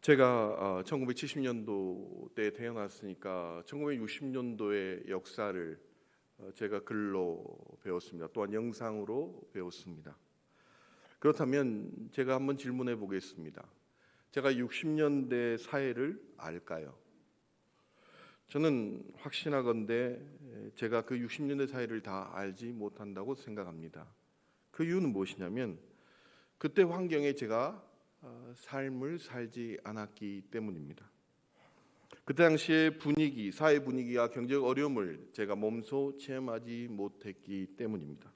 제가 1970년도 때 태어났으니까 1960년도의 역사를 제가 글로 배웠습니다. 또한 영상으로 배웠습니다. 그렇다면 제가 한번 질문해 보겠습니다. 제가 60년대 사회를 알까요? 저는 확신하건대 제가 그 60년대 사회를 다 알지 못한다고 생각합니다. 그 이유는 무엇이냐면 그때 환경에 제가 삶을 살지 않았기 때문입니다. 그때 당시의 분위기, 사회 분위기와 경제적 어려움을 제가 몸소 체험하지 못했기 때문입니다.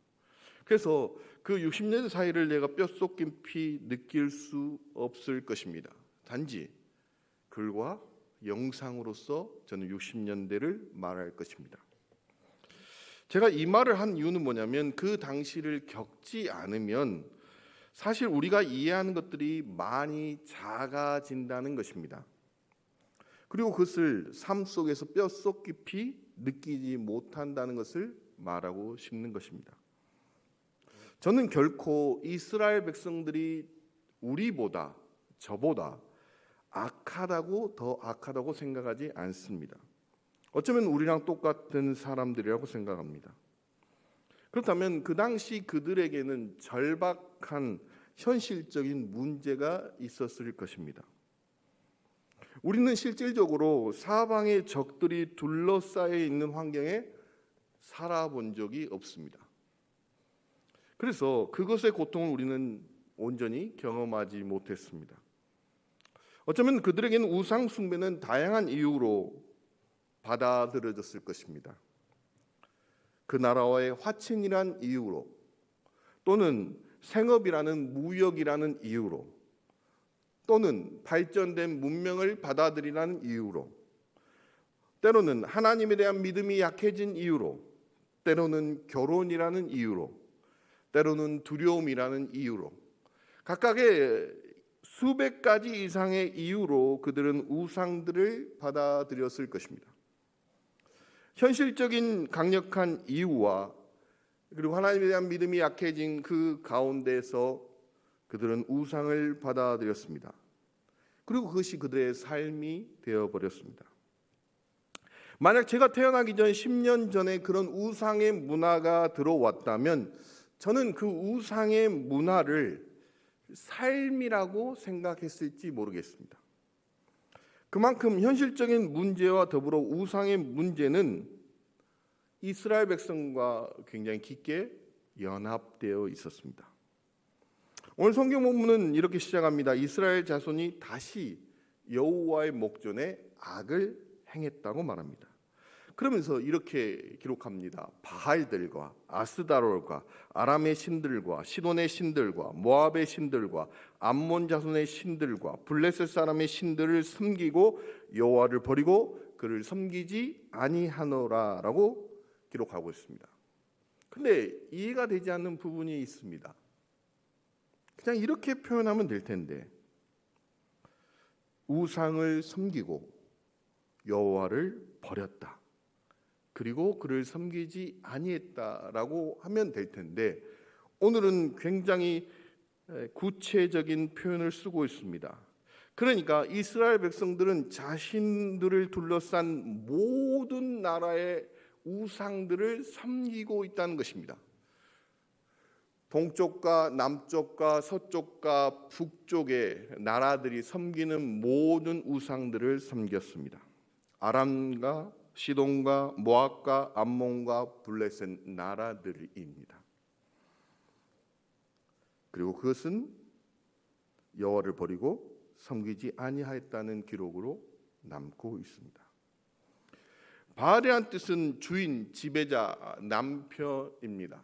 그래서 그 60년대 사회를 내가 뼛속 깊이 느낄 수 없을 것입니다. 단지 글과 영상으로서 저는 60년대를 말할 것입니다. 제가 이 말을 한 이유는 뭐냐면 그 당시를 겪지 않으면 사실 우리가 이해하는 것들이 많이 작아진다는 것입니다. 그리고 그것을 삶 속에서 뼛속 깊이 느끼지 못한다는 것을 말하고 싶는 것입니다. 저는 결코 이스라엘 백성들이 우리보다 저보다 더 악하다고 생각하지 않습니다. 어쩌면 우리랑 똑같은 사람들이라고 생각합니다. 그렇다면 그 당시 그들에게는 절박한 현실적인 문제가 있었을 것입니다. 우리는 실질적으로 사방의 적들이 둘러싸여 있는 환경에 살아본 적이 없습니다. 그래서 그것의 고통을 우리는 온전히 경험하지 못했습니다. 어쩌면 그들에게는 우상 숭배는 다양한 이유로 받아들여졌을 것입니다. 그 나라와의 화친이란 이유로, 또는 생업이라는 무역이라는 이유로, 또는 발전된 문명을 받아들이라는 이유로, 때로는 하나님에 대한 믿음이 약해진 이유로, 때로는 결혼이라는 이유로, 때로는 두려움이라는 이유로, 각각의 수백 가지 이상의 이유로 그들은 우상들을 받아들였을 것입니다. 현실적인 강력한 이유와 그리고 하나님에 대한 믿음이 약해진 그 가운데서 그들은 우상을 받아들였습니다. 그리고 그것이 그들의 삶이 되어버렸습니다. 만약 제가 태어나기 전 10년 전에 그런 우상의 문화가 들어왔다면 저는 그 우상의 문화를 삶이라고 생각했을지 모르겠습니다. 그만큼 현실적인 문제와 더불어 우상의 문제는 이스라엘 백성과 굉장히 깊게 연합되어 있었습니다. 오늘 성경 본문은 이렇게 시작합니다. 이스라엘 자손이 다시 여호와의 목전에 악을 행했다고 말합니다. 그러면서 이렇게 기록합니다. 바알들과 아스다롤과 아람의 신들과 시돈의 신들과 모압의 신들과 암몬 자손의 신들과 블레셋 사람의 신들을 섬기고 여호와를 버리고 그를 섬기지 아니하노라라고 기록하고 있습니다. 근데 이해가 되지 않는 부분이 있습니다. 그냥 이렇게 표현하면 될 텐데 우상을 섬기고 여호와를 버렸다. 그리고 그를 섬기지 아니했다라고 하면 될 텐데 오늘은 굉장히 구체적인 표현을 쓰고 있습니다. 그러니까 이스라엘 백성들은 자신들을 둘러싼 모든 나라의 우상들을 섬기고 있다는 것입니다. 동쪽과 남쪽과 서쪽과 북쪽의 나라들이 섬기는 모든 우상들을 섬겼습니다. 아람과 시돈과 모압과 암몬과 블레셋 나라들입니다. 그리고 그것은 여호와를 버리고 섬기지 아니하였다는 기록으로 남고 있습니다. 바알이라는 뜻은 주인, 지배자, 남편입니다.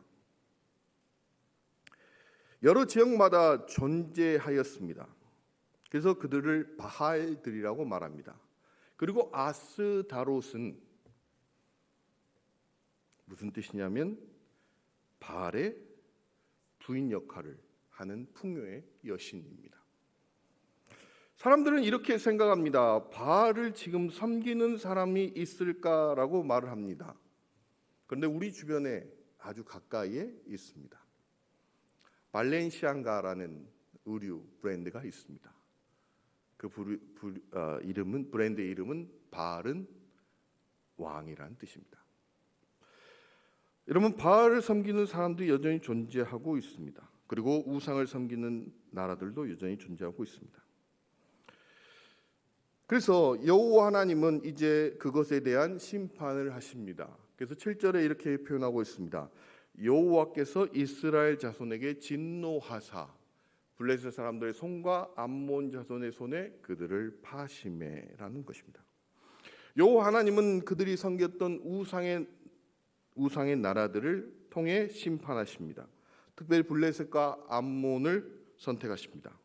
여러 지역마다 존재하였습니다. 그래서 그들을 바알들이라고 말합니다. 그리고 아스다롯은 무슨 뜻이냐면 바알의 부인 역할을 하는 풍요의 여신입니다. 사람들은 이렇게 생각합니다. 바알을 지금 섬기는 사람이 있을까라고 말을 합니다. 그런데 우리 주변에 아주 가까이에 있습니다. 발렌시아가라는 의류 브랜드가 있습니다. 그 이름은 브랜드의 이름은 바알은 왕이라는 뜻입니다. 여러분, 바알을 섬기는 사람들이 여전히 존재하고 있습니다. 그리고 우상을 섬기는 나라들도 여전히 존재하고 있습니다. 그래서 여호와 하나님은 이제 그것에 대한 심판을 하십니다. 그래서 7절에 이렇게 표현하고 있습니다. 여호와께서 이스라엘 자손에게 진노하사 블레셋 사람들의 손과 암몬 자손의 손에 그들을 파시매라는 것입니다. 여호와 하나님은 그들이 섬겼던 우상의 나라들을 통해 심판하십니다. 특별히 블레셋과 암몬을 선택하십니다.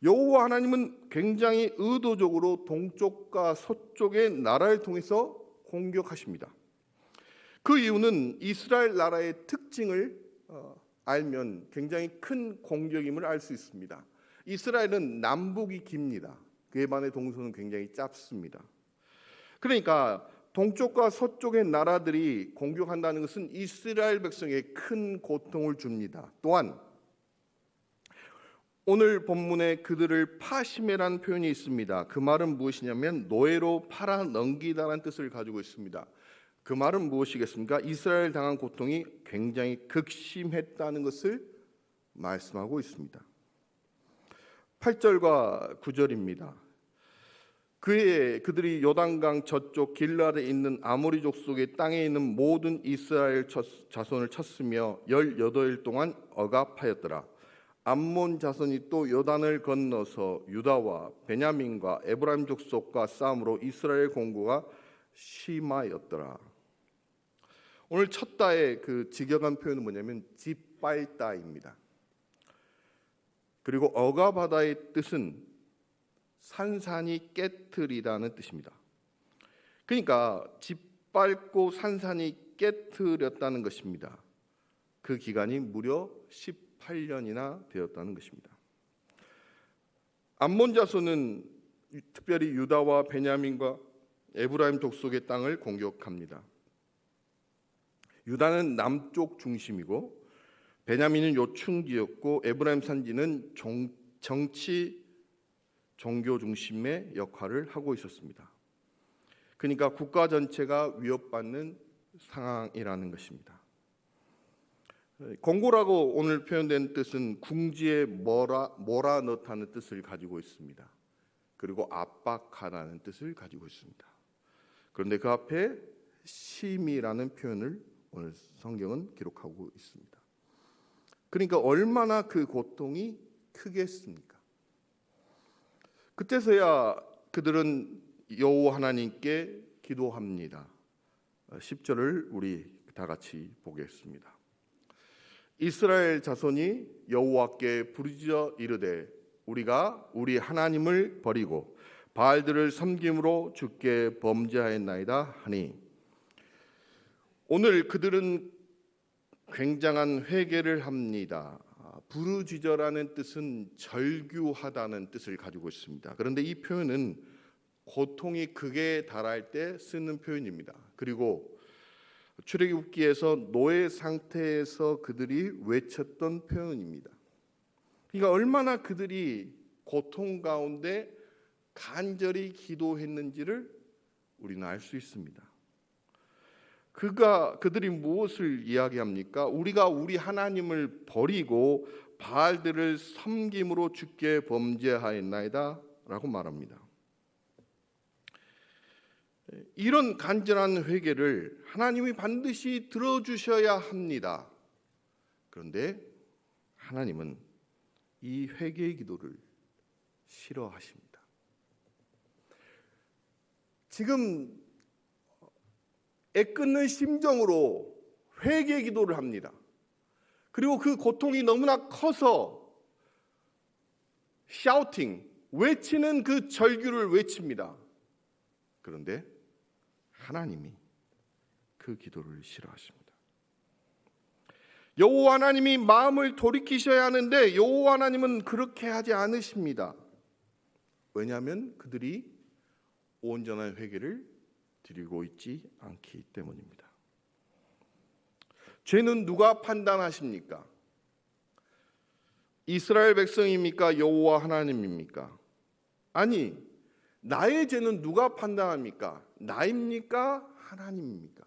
여호와 하나님은 굉장히 의도적으로 동쪽과 서쪽의 나라를 통해서 공격하십니다. 그 이유는 이스라엘 나라의 특징을 알면 굉장히 큰 공격임을 알 수 있습니다. 이스라엘은 남북이 깁니다. 그에 반해 동서는 굉장히 짧습니다. 그러니까 동쪽과 서쪽의 나라들이 공격한다는 것은 이스라엘 백성에게 큰 고통을 줍니다. 또한 오늘 본문에 그들을 파시매라는 표현이 있습니다. 그 말은 무엇이냐면 노예로 팔아 넘기다라는 뜻을 가지고 있습니다. 그 말은 무엇이겠습니까? 이스라엘 당한 고통이 굉장히 극심했다는 것을 말씀하고 있습니다. 8절과 9절입니다. 그들이 요단강 저쪽 길라에 있는 아모리 족속의 땅에 있는 모든 이스라엘 자손을 쳤으며 18일 동안 억압하였더라. 암몬 자손이 또 요단을 건너서 유다와 베냐민과 에브라임 족속과 싸움으로 이스라엘 공고가 심하였더라. 오늘 쳤다의 그 직역한 표현은 뭐냐면 짓밟다입니다. 그리고 억압하다의 뜻은 산산이 깨트리다는 뜻입니다. 그러니까 짓밟고 산산이 깨트렸다는 것입니다. 그 기간이 무려 18년이나 되었다는 것입니다. 암몬 자손은 특별히 유다와 베냐민과 에브라임 족속의 땅을 공격합니다. 유다는 남쪽 중심이고 베냐민은 요충지였고 에브라임 산지는 정치 종교 중심의 역할을 하고 있었습니다. 그러니까 국가 전체가 위협받는 상황이라는 것입니다. 공고라고 오늘 표현된 뜻은 궁지에 몰아넣다는 뜻을 가지고 있습니다. 그리고 압박하다는 뜻을 가지고 있습니다. 그런데 그 앞에 심이라는 표현을 오늘 성경은 기록하고 있습니다. 그러니까 얼마나 그 고통이 크겠습니까? 그때서야 그들은 여호와 하나님께 기도합니다. 10절을 우리 다 같이 보겠습니다. 이스라엘 자손이 여호와께 부르짖어 이르되 우리가 우리 하나님을 버리고 바알들을 섬김으로 주께 범죄하였나이다 하니, 오늘 그들은 굉장한 회개를 합니다. 부르짖어라는 뜻은 절규하다는 뜻을 가지고 있습니다. 그런데 이 표현은 고통이 극에 달할 때 쓰는 표현입니다. 그리고 출애굽기에서 노예 상태에서 그들이 외쳤던 표현입니다. 그러니까 얼마나 그들이 고통 가운데 간절히 기도했는지를 우리는 알 수 있습니다. 그들이 무엇을 이야기합니까? 우리가 우리 하나님을 버리고 바알들을 섬김으로 주께 범죄하였나이다 라고 말합니다. 이런 간절한 회개를 하나님이 반드시 들어주셔야 합니다. 그런데 하나님은 이 회개의 기도를 싫어하십니다. 지금 애끓는 심정으로 회개 기도를 합니다. 그리고 그 고통이 너무나 커서 샤우팅, 외치는 그 절규를 외칩니다. 그런데 하나님이 그 기도를 싫어하십니다. 여호와 하나님이 마음을 돌이키셔야 하는데 여호와 하나님은 그렇게 하지 않으십니다. 왜냐하면 그들이 온전한 회개를 드리고 있지 않기 때문입니다. 죄는 누가 판단하십니까? 이스라엘 백성입니까? 여호와 하나님입니까? 아니, 나의 죄는 누가 판단합니까? 나입니까? 하나님입니까?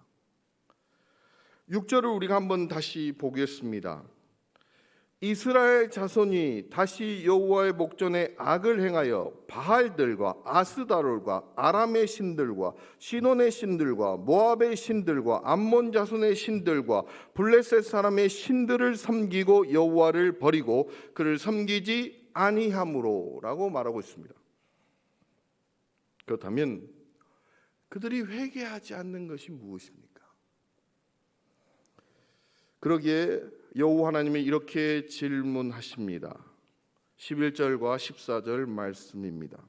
6절을 우리가 한번 다시 보겠습니다. 이스라엘 자손이 다시 여호와의 목전에 악을 행하여 바알들과 아스다롤과 아람의 신들과 시돈의 신들과 모압의 신들과 암몬 자손의 신들과 블레셋 사람의 신들을 섬기고 여호와를 버리고 그를 섬기지 아니함으로라고 말하고 있습니다. 그렇다면 그들이 회개하지 않는 것이 무엇입니까? 그러기에 여호와 하나님이 이렇게 질문하십니다. 11절과 14절 말씀입니다.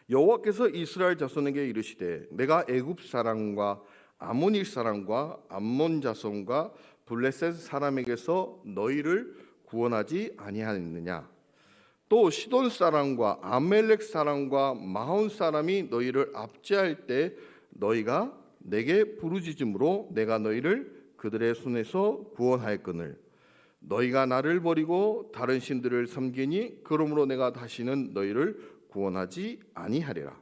여호와께서 이스라엘 자손에게 이르시되 내가 애굽 사람과 아모니 사람과 암몬 자손과 블레셋 사람에게서 너희를 구원하지 아니하였느냐? 또 시돈 사람과 아멜렉 사람과 마온 사람이 너희를 압제할 때 너희가 내게 부르짖음으로 내가 너희를 그들의 손에서 구원하였거늘 너희가 나를 버리고 다른 신들을 섬기니 그러므로 내가 다시는 너희를 구원하지 아니하리라.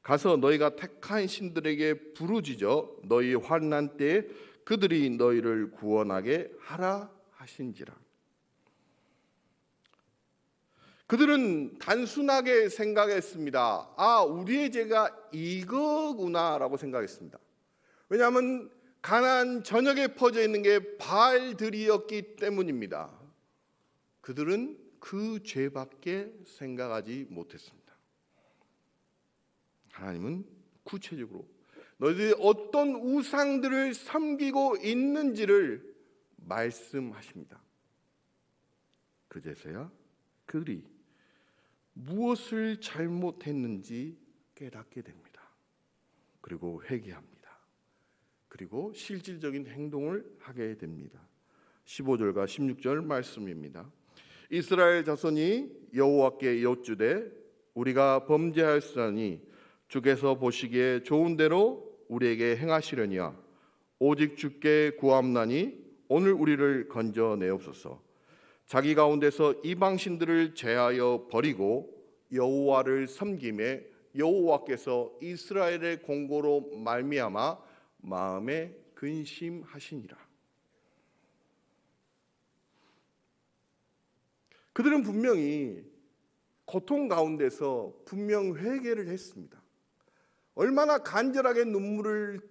가서 너희가 택한 신들에게 부르짖어 너희 환난 때에 그들이 너희를 구원하게 하라 하신지라. 그들은 단순하게 생각했습니다. 아, 우리의 죄가 이거구나라고 생각했습니다. 왜냐하면 가나안 전역에 퍼져 있는 게 바알들이었기 때문입니다. 그들은 그 죄밖에 생각하지 못했습니다. 하나님은 구체적으로 너희들이 어떤 우상들을 섬기고 있는지를 말씀하십니다. 그제서야 그들이 무엇을 잘못했는지 깨닫게 됩니다. 그리고 회개합니다. 그리고 실질적인 행동을 하게 됩니다. 15절과 16절 말씀입니다. 이스라엘 자손이 여호와께 여쭈되 우리가 범죄하였으니 주께서 보시기에 좋은 대로 우리에게 행하시려니와 오직 주께 구함나니 오늘 우리를 건져내옵소서. 자기 가운데서 이방 신들을 제하여 버리고 여호와를 섬김에 여호와께서 이스라엘의 공고로 말미암아 마음에 근심하시니라. 그들은 분명히 고통 가운데서 분명 회개를 했습니다. 얼마나 간절하게 눈물을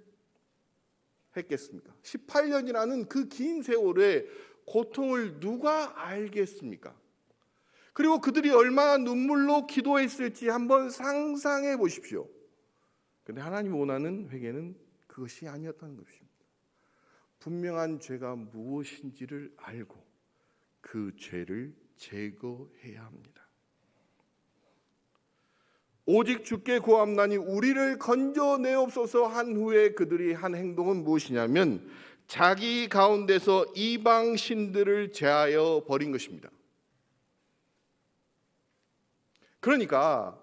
했겠습니까? 18년이라는 그 긴 세월의 고통을 누가 알겠습니까? 그리고 그들이 얼마나 눈물로 기도했을지 한번 상상해 보십시오. 그런데 하나님이 원하는 회개는 그것이 아니었다는 것입니다. 분명한 죄가 무엇인지를 알고 그 죄를 제거해야 합니다. 오직 주께 구함나니 우리를 건져내옵소서 한 후에 그들이 한 행동은 무엇이냐면 자기 가운데서 이방 신들을 제하여 버린 것입니다. 그러니까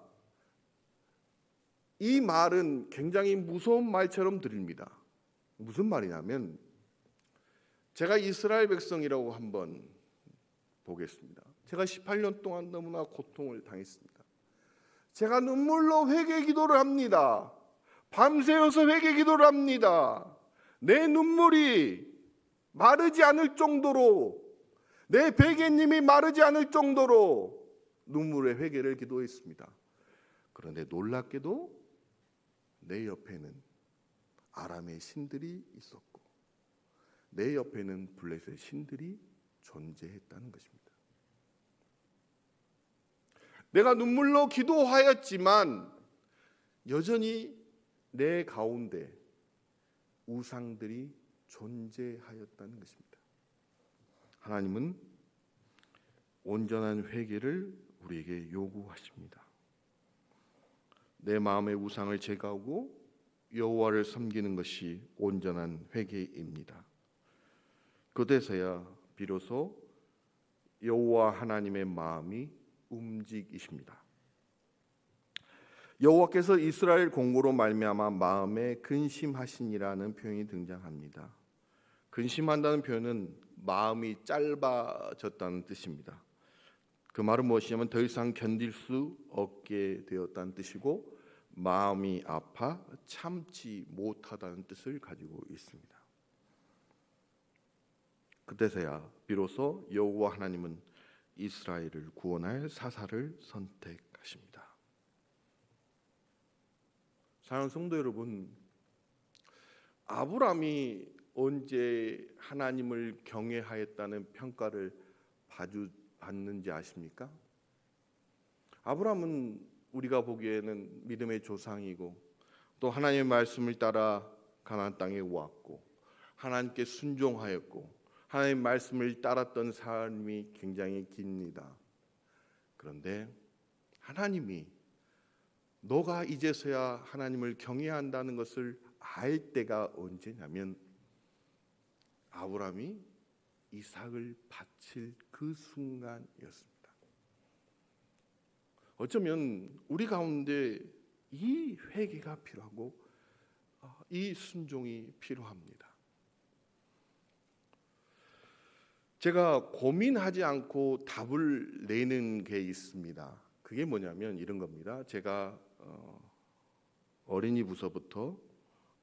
이 말은 굉장히 무서운 말처럼 들립니다. 무슨 말이냐면 제가 이스라엘 백성이라고 한번 보겠습니다. 제가 18년 동안 너무나 고통을 당했습니다. 제가 눈물로 회개 기도를 합니다. 밤새워서 회개 기도를 합니다. 내 눈물이 마르지 않을 정도로, 내 베개님이 마르지 않을 정도로 눈물의 회개를 기도했습니다. 그런데 놀랍게도 내 옆에는 아람의 신들이 있었고 내 옆에는 블레셋의 신들이 존재했다는 것입니다. 내가 눈물로 기도하였지만 여전히 내 가운데 우상들이 존재하였다는 것입니다. 하나님은 온전한 회개를 우리에게 요구하십니다. 내 마음의 우상을 제거하고 여호와를 섬기는 것이 온전한 회개입니다. 그때서야 비로소 여호와 하나님의 마음이 움직이십니다. 여호와께서 이스라엘 공고로 말미암아 마음에 근심하시니라는 표현이 등장합니다. 근심한다는 표현은 마음이 짧아졌다는 뜻입니다. 그 말은 무엇이냐면 더 이상 견딜 수 없게 되었다는 뜻이고 마음이 아파 참지 못하다는 뜻을 가지고 있습니다. 그때서야 비로소 여호와 하나님은 이스라엘을 구원할 사사를 선택하십니다. 사랑하는 성도 여러분, 아브라함이 언제 하나님을 경외하였다는 평가를 받는지 아십니까? 아브라함은 우리가 보기에는 믿음의 조상이고 또 하나님의 말씀을 따라 가나안 땅에 왔고 하나님께 순종하였고 하나님의 말씀을 따랐던 삶이 굉장히 깁니다. 그런데 하나님이 너가 이제서야 하나님을 경외한다는 것을 알 때가 언제냐면 아브라함이 이삭을 바칠 그 순간이었습니다. 어쩌면 우리 가운데 이 회개가 필요하고 이 순종이 필요합니다. 제가 고민하지 않고 답을 내는 게 있습니다. 그게 뭐냐면 이런 겁니다. 제가 어린이 부서부터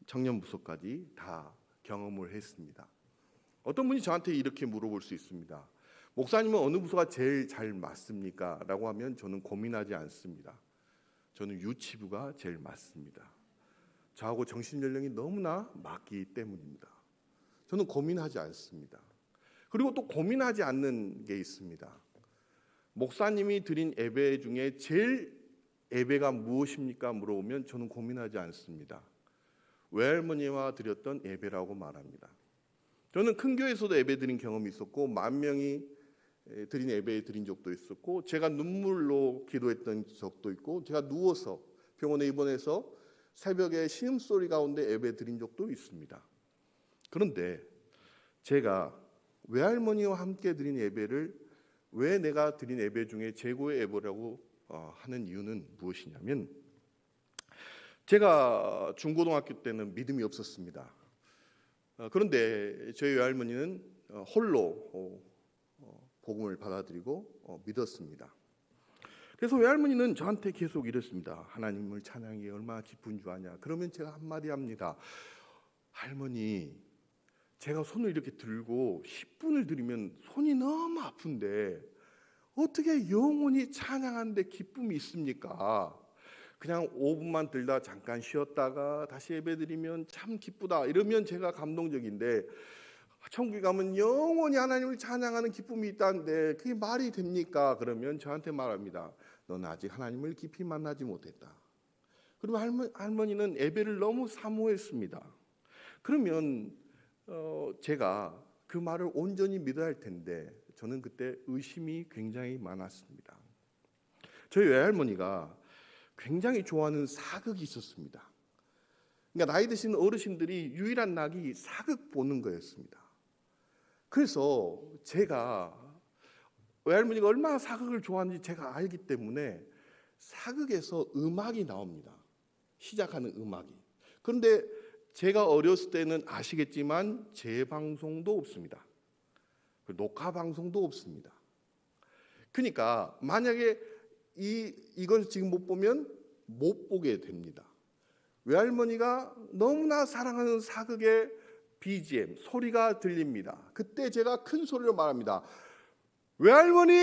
청년 부서까지 다 경험을 했습니다. 어떤 분이 저한테 이렇게 물어볼 수 있습니다. 목사님은 어느 부서가 제일 잘 맞습니까? 라고 하면 저는 고민하지 않습니다. 저는 유치부가 제일 맞습니다. 저하고 정신연령이 너무나 맞기 때문입니다. 저는 고민하지 않습니다. 그리고 또 고민하지 않는 게 있습니다. 목사님이 드린 예배 중에 제일 예배가 무엇입니까? 물어보면 저는 고민하지 않습니다. 외할머니와 드렸던 예배라고 말합니다. 저는 큰 교회에서도 예배 드린 경험이 있었고 10,000명이 드린 예배 드린 적도 있었고 제가 눈물로 기도했던 적도 있고 제가 누워서 병원에 입원해서 새벽에 신음소리 가운데 예배 드린 적도 있습니다. 그런데 제가 외할머니와 함께 드린 예배를 왜 내가 드린 예배 중에 최고의 예배라고 하는 이유는 무엇이냐면 제가 중고등학교 때는 믿음이 없었습니다. 그런데 저희 외할머니는 홀로 복음을 받아들이고 믿었습니다. 그래서 외할머니는 저한테 계속 이랬습니다. 하나님을 찬양이 얼마나 기쁜 줄 아냐. 그러면 제가 한마디 합니다. 할머니, 제가 손을 이렇게 들고 10분을 드리면 손이 너무 아픈데 어떻게 영원히 찬양하는데 기쁨이 있습니까? 그냥 5분만 들다 잠깐 쉬었다가 다시 예배드리면 참 기쁘다. 이러면 제가 감동적인데 천국에 가면 영원히 하나님을 찬양하는 기쁨이 있다는데 그게 말이 됩니까? 그러면 저한테 말합니다. 넌 아직 하나님을 깊이 만나지 못했다. 그러면 할머니는 예배를 너무 사모했습니다. 그러면 제가 그 말을 온전히 믿어야 할 텐데 저는 그때 의심이 굉장히 많았습니다. 저희 외할머니가 굉장히 좋아하는 사극이 있었습니다. 그러니까 나이 드신 어르신들이 유일한 낙이 사극 보는 거였습니다. 그래서 제가 외할머니가 얼마나 사극을 좋아하는지 제가 알기 때문에 사극에서 음악이 나옵니다. 시작하는 음악이. 그런데 제가 어렸을 때는 아시겠지만 재방송도 없습니다. 녹화 방송도 없습니다. 그러니까 만약에 이걸 지금 못 보면 못 보게 됩니다. 외할머니가 너무나 사랑하는 사극의 BGM 소리가 들립니다. 그때 제가 큰 소리로 말합니다. 외할머니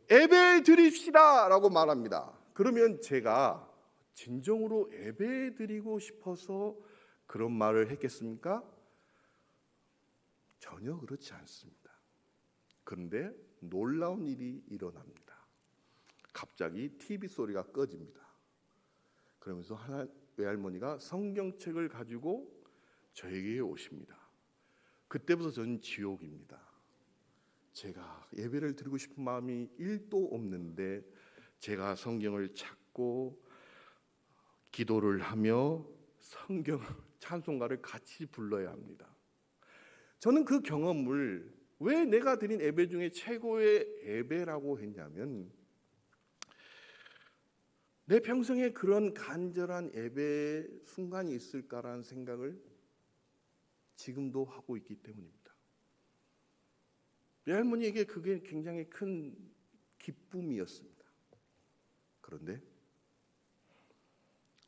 예배 드립시다 라고 말합니다. 그러면 제가 진정으로 예배 드리고 싶어서 그런 말을 했겠습니까? 전혀 그렇지 않습니다. 그런데 놀라운 일이 일어납니다. 갑자기 TV 소리가 꺼집니다. 그러면서 외할머니가 성경책을 가지고 저에게 오십니다. 그때부터 저는 지옥입니다. 제가 예배를 드리고 싶은 마음이 1도 없는데 제가 성경을 찾고 기도를 하며 성경 찬송가를 같이 불러야 합니다. 저는 그 경험을 왜 내가 드린 예배 중에 최고의 예배라고 했냐면 내 평생에 그런 간절한 예배 순간이 있을까라는 생각을 지금도 하고 있기 때문입니다. 내 할머니에게 그게 굉장히 큰 기쁨이었습니다. 그런데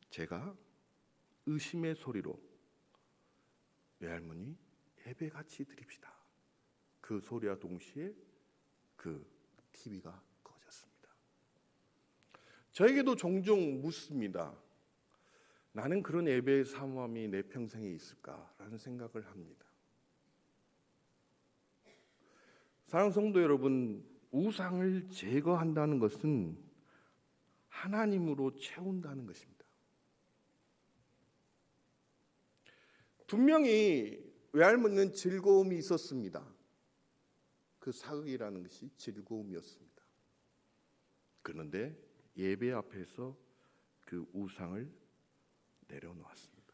제가 의심의 소리로 외할머니 예배 같이 드립시다. 그 소리와 동시에 그 TV가 꺼졌습니다. 저에게도 종종 묻습니다. 나는 그런 예배의 사모함이 내 평생에 있을까라는 생각을 합니다. 사랑하는 성도 여러분, 우상을 제거한다는 것은 하나님으로 채운다는 것입니다. 분명히 외할머니는 즐거움이 있었습니다. 그 사극이라는 것이 즐거움이었습니다. 그런데 예배 앞에서 그 우상을 내려놓았습니다.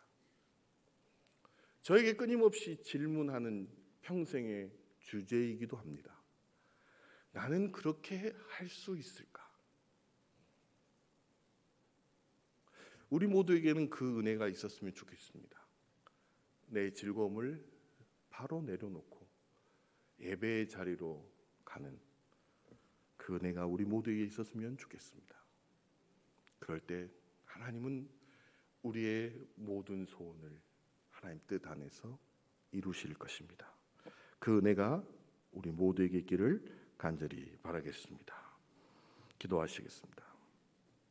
저에게 끊임없이 질문하는 평생의 주제이기도 합니다. 나는 그렇게 할 수 있을까? 우리 모두에게는 그 은혜가 있었으면 좋겠습니다. 내 즐거움을 바로 내려놓고 예배의 자리로 가는 그 은혜가 우리 모두에게 있었으면 좋겠습니다. 그럴 때 하나님은 우리의 모든 소원을 하나님 뜻 안에서 이루실 것입니다. 그 은혜가 우리 모두에게 있기를 간절히 바라겠습니다. 기도하시겠습니다.